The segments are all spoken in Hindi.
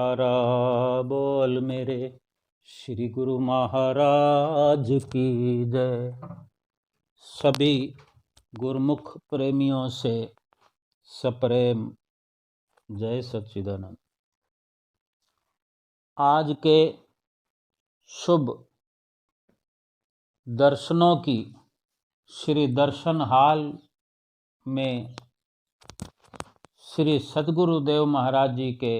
जयकारा बोल मेरे श्री गुरु महाराज की जय। सभी गुरुमुख प्रेमियों से सप्रेम जय सच्चिदानंद। आज के शुभ दर्शनों की श्री दर्शन हाल में श्री सद्गुरुदेव महाराज जी के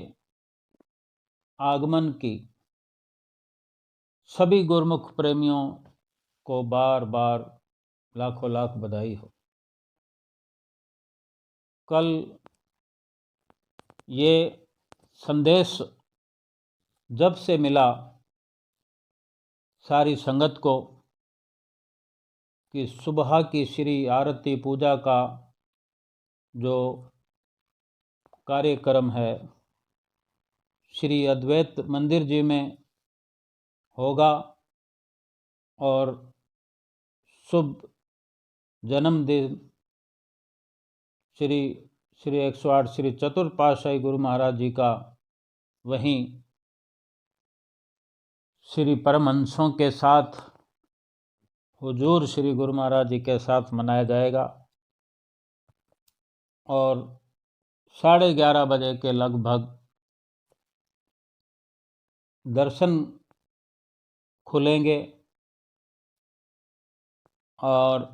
आगमन की सभी गुरुमुख प्रेमियों को बार बार लाखों लाख बधाई हो। कल ये संदेश जब से मिला सारी संगत को कि सुबह की श्री आरती पूजा का जो कार्यक्रम है श्री अद्वैत मंदिर जी में होगा और शुभ जन्मदिन श्री 108 श्री चतुर्थ पातशाही गुरु महाराज जी का वहीं श्री परमहंसों के साथ हुजूर श्री गुरु महाराज जी के साथ मनाया जाएगा और 11:30 बजे के लगभग दर्शन खुलेंगे और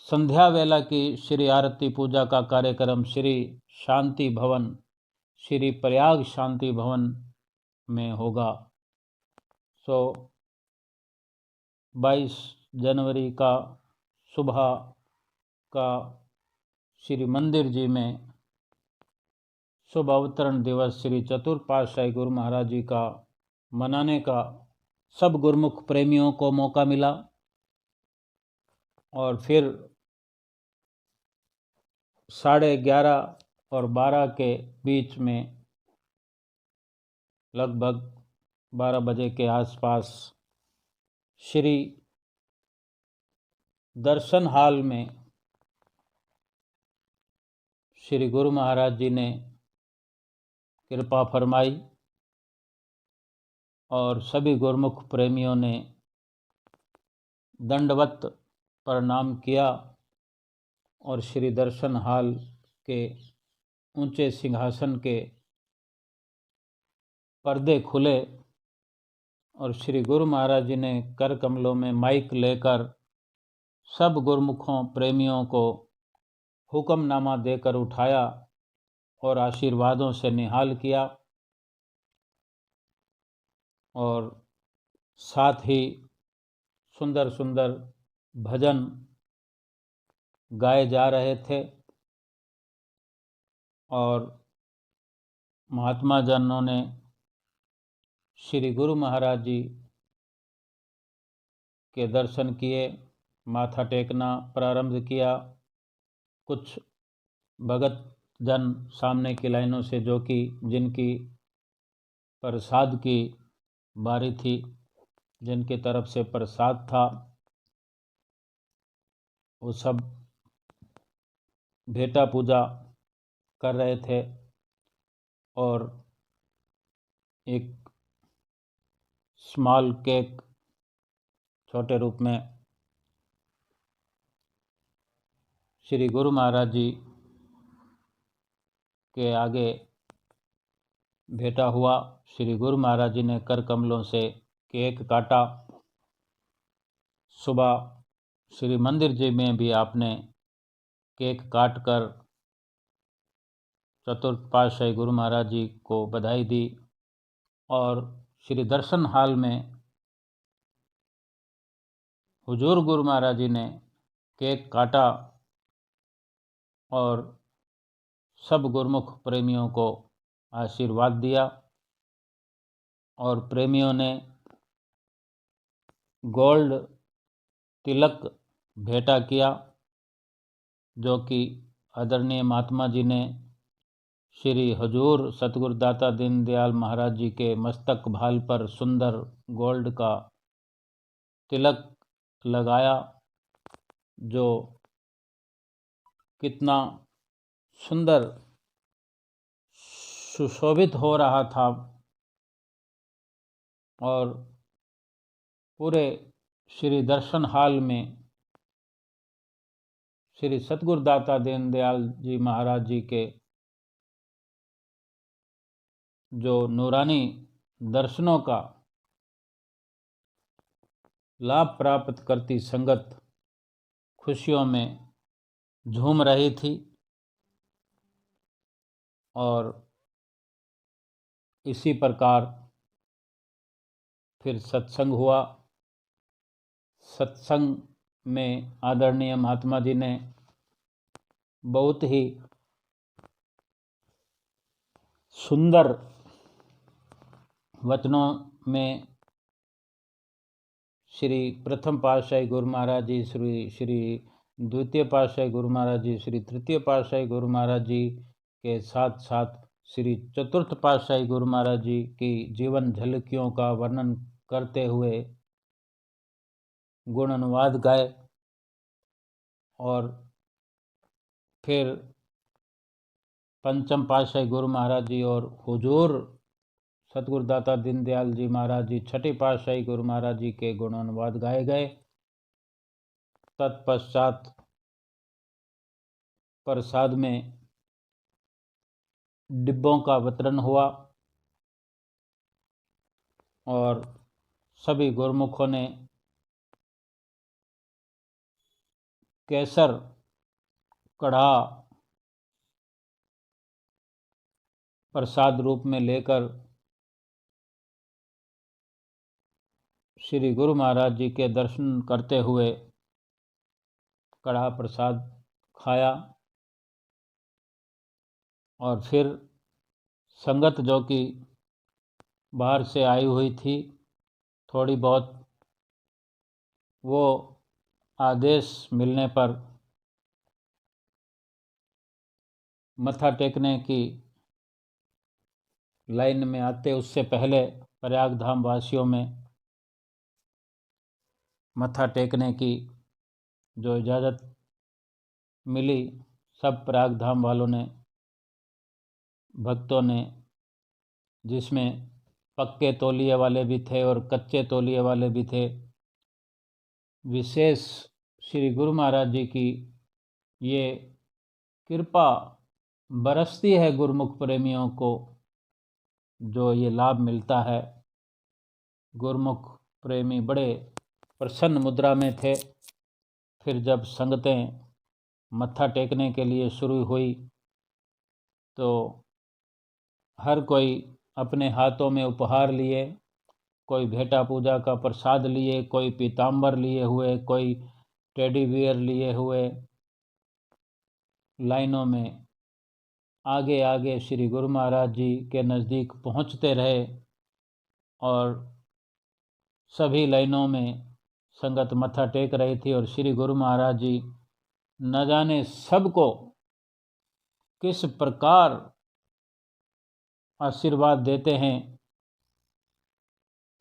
संध्या वेला की श्री आरती पूजा का कार्यक्रम श्री शांति भवन श्री प्रयाग शांति भवन में होगा। 22 जनवरी का सुबह का श्री मंदिर जी में शुभ अवतरण दिवस श्री चतुर्थ पातशाही गुरु महाराज जी का मनाने का सब गुरुमुख प्रेमियों को मौका मिला और फिर 11:30 और 12 के बीच में लगभग 12 बजे के आसपास श्री दर्शन हाल में श्री गुरु महाराज जी ने कृपा फरमाई और सभी गुरुमुख प्रेमियों ने दंडवत प्रणाम किया और श्री दर्शन हाल के ऊंचे सिंहासन के पर्दे खुले और श्री गुरु महाराज जी ने कर कमलों में माइक लेकर सब गुरुमुखों प्रेमियों को हुक्मनामा देकर उठाया और आशीर्वादों से निहाल किया और साथ ही सुंदर सुंदर भजन गाए जा रहे थे और महात्मा जनों ने श्री गुरु महाराज जी के दर्शन किए, माथा टेकना प्रारंभ किया। कुछ भगत जन सामने की लाइनों से जो कि जिनकी प्रसाद की बारी थी, जिनकी तरफ से प्रसाद था, वो सब भेटा पूजा कर रहे थे और एक स्मॉल केक छोटे रूप में श्री गुरु महाराज जी के आगे भेटा हुआ। श्री गुरु महाराज जी ने कर कमलों से केक काटा। सुबह श्री मंदिर जी में भी आपने केक काट कर चतुर्थ पातशाही गुरु महाराज जी को बधाई दी और श्री दर्शन हाल में हुजूर गुरु महाराज जी ने केक काटा और सब गुरुमुख प्रेमियों को आशीर्वाद दिया और प्रेमियों ने गोल्ड तिलक भेंटा किया जो कि आदरणीय महात्मा जी ने श्री हजूर सतगुरुदाता दीनदयाल महाराज जी के मस्तक भाल पर सुंदर गोल्ड का तिलक लगाया, जो कितना सुंदर सुशोभित हो रहा था और पूरे श्री दर्शन हाल में श्री सतगुरुदाता दीनदयाल जी महाराज जी के जो नूरानी दर्शनों का लाभ प्राप्त करती संगत खुशियों में झूम रही थी और इसी प्रकार फिर सत्संग हुआ। सत्संग में आदरणीय महात्मा जी ने बहुत ही सुंदर वचनों में श्री प्रथम पातशाही गुरु महाराज जी, श्री द्वितीय पातशाही गुरु महाराज जी, श्री तृतीय पातशाही गुरु महाराज जी के साथ साथ श्री चतुर्थ पातशाही गुरु महाराज जी की जीवन झलकियों का वर्णन करते हुए गुण अनुवाद गाए और फिर पंचम पातशाही गुरु महाराज जी और हुजूर सतगुरुदाता दीनदयाल जी महाराज जी छठी पातशाही गुरु महाराज जी के गुण अनुवाद गाए गए। तत्पश्चात प्रसाद में डिब्बों का वितरण हुआ और सभी गुरुमुखों ने केसर कढ़ा प्रसाद रूप में लेकर श्री गुरु महाराज जी के दर्शन करते हुए कढ़ा प्रसाद खाया और फिर संगत जो कि बाहर से आई हुई थी थोड़ी बहुत, वो आदेश मिलने पर मत्था टेकने की लाइन में आते उससे पहले प्रयाग धाम वासियों में मत्था टेकने की जो इजाज़त मिली, सब प्रयाग धाम वालों ने, भक्तों ने, जिसमें पक्के तौलिए वाले भी थे और कच्चे तौलिए वाले भी थे, विशेष श्री गुरु महाराज जी की ये कृपा बरसती है गुरुमुख प्रेमियों को, जो ये लाभ मिलता है। गुरुमुख प्रेमी बड़े प्रसन्न मुद्रा में थे। फिर जब संगतें मत्था टेकने के लिए शुरू हुई तो हर कोई अपने हाथों में उपहार लिए, कोई भेटा पूजा का प्रसाद लिए, कोई पीताम्बर लिए हुए, कोई टेडी बियर लिए हुए लाइनों में आगे आगे श्री गुरु महाराज जी के नज़दीक पहुंचते रहे और सभी लाइनों में संगत मत्था टेक रही थी और श्री गुरु महाराज जी न जाने सबको किस प्रकार आशीर्वाद देते हैं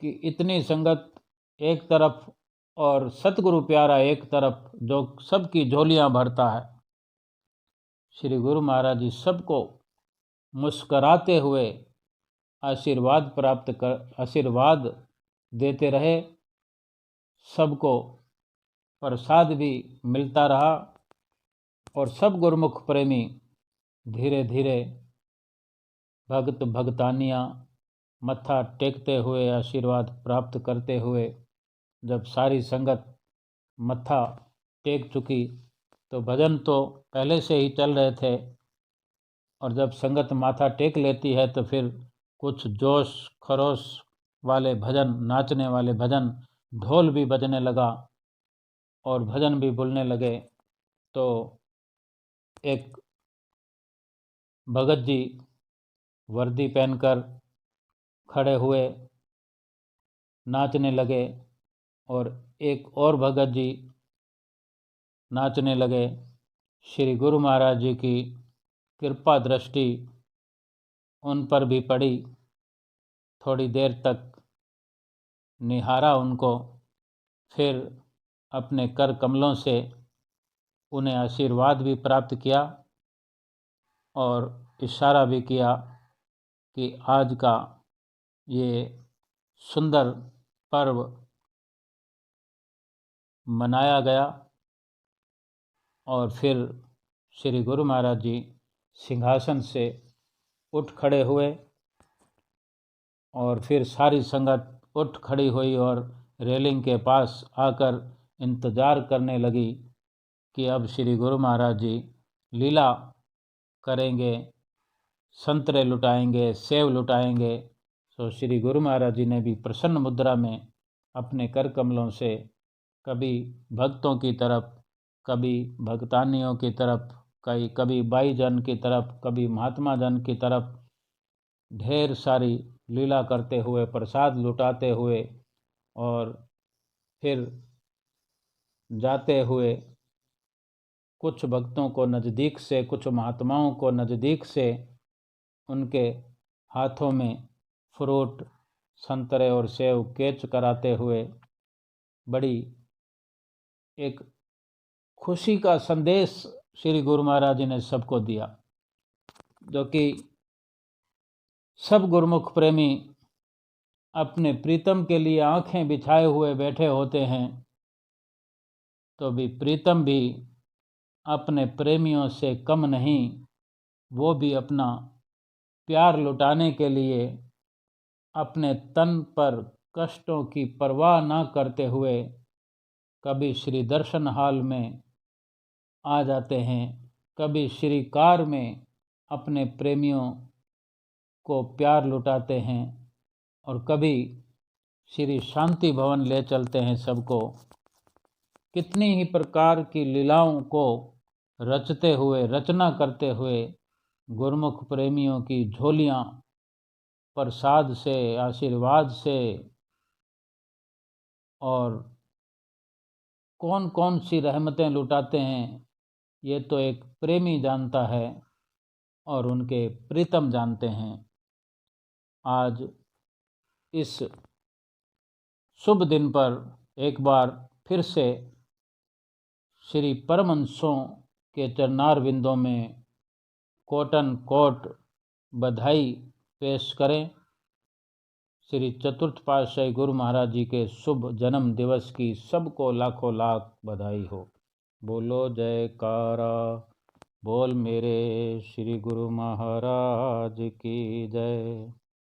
कि इतनी संगत एक तरफ और सतगुरु प्यारा एक तरफ, जो सबकी झोलियां भरता है। श्री गुरु महाराज जी सबको मुस्कराते हुए आशीर्वाद देते रहे, सबको प्रसाद भी मिलता रहा और सब गुरुमुख प्रेमी धीरे धीरे भगतानियाँ मत्था टेकते हुए आशीर्वाद प्राप्त करते हुए जब सारी संगत मत्था टेक चुकी तो भजन तो पहले से ही चल रहे थे और जब संगत माथा टेक लेती है तो फिर कुछ जोश खरोश वाले भजन, नाचने वाले भजन, ढोल भी बजने लगा और भजन भी बोलने लगे। तो एक भगत जी वर्दी पहनकर खड़े हुए, नाचने लगे और एक और भगत जी नाचने लगे। श्री गुरु महाराज जी की कृपा दृष्टि उन पर भी पड़ी। थोड़ी देर तक निहारा उनको, फिर अपने कर कमलों से उन्हें आशीर्वाद भी प्राप्त किया और इशारा भी किया कि आज का ये सुंदर पर्व मनाया गया और फिर श्री गुरु महाराज जी सिंहासन से उठ खड़े हुए और फिर सारी संगत उठ खड़ी हुई और रेलिंग के पास आकर इंतज़ार करने लगी कि अब श्री गुरु महाराज जी लीला करेंगे, संतरे लुटाएंगे, सेव लुटाएंगे। तो श्री गुरु महाराज जी ने भी प्रसन्न मुद्रा में अपने कर कमलों से कभी भक्तों की तरफ, कभी भक्तानियों की तरफ, कभी बाई जन की तरफ, कभी महात्मा जन की तरफ ढेर सारी लीला करते हुए, प्रसाद लुटाते हुए और फिर जाते हुए कुछ भक्तों को नज़दीक से, कुछ महात्माओं को नज़दीक से उनके हाथों में फ्रूट, संतरे और सेव कैच कराते हुए बड़ी एक खुशी का संदेश श्री गुरु महाराज जी ने सबको दिया, जो कि सब गुरुमुख प्रेमी अपने प्रीतम के लिए आंखें बिछाए हुए बैठे होते हैं, तो भी प्रीतम भी अपने प्रेमियों से कम नहीं, वो भी अपना प्यार लुटाने के लिए अपने तन पर कष्टों की परवाह न करते हुए कभी श्री दर्शन हाल में आ जाते हैं, कभी श्री कार में अपने प्रेमियों को प्यार लुटाते हैं और कभी श्री शांति भवन ले चलते हैं सबको। कितनी ही प्रकार की लीलाओं को रचते हुए, रचना करते हुए गुरुमुख प्रेमियों की झोलियां प्रसाद से, आशीर्वाद से और कौन कौन सी रहमतें लुटाते हैं, ये तो एक प्रेमी जानता है और उनके प्रीतम जानते हैं। आज इस शुभ दिन पर एक बार फिर से श्री परमहंसों के चरणार बिंदों में कोटन कोट बधाई पेश करें। श्री चतुर्थ पातशाही गुरु महाराज जी के शुभ जन्म दिवस की सबको लाखों लाख बधाई हो। बोलो जयकारा, बोल मेरे श्री गुरु महाराज की जय।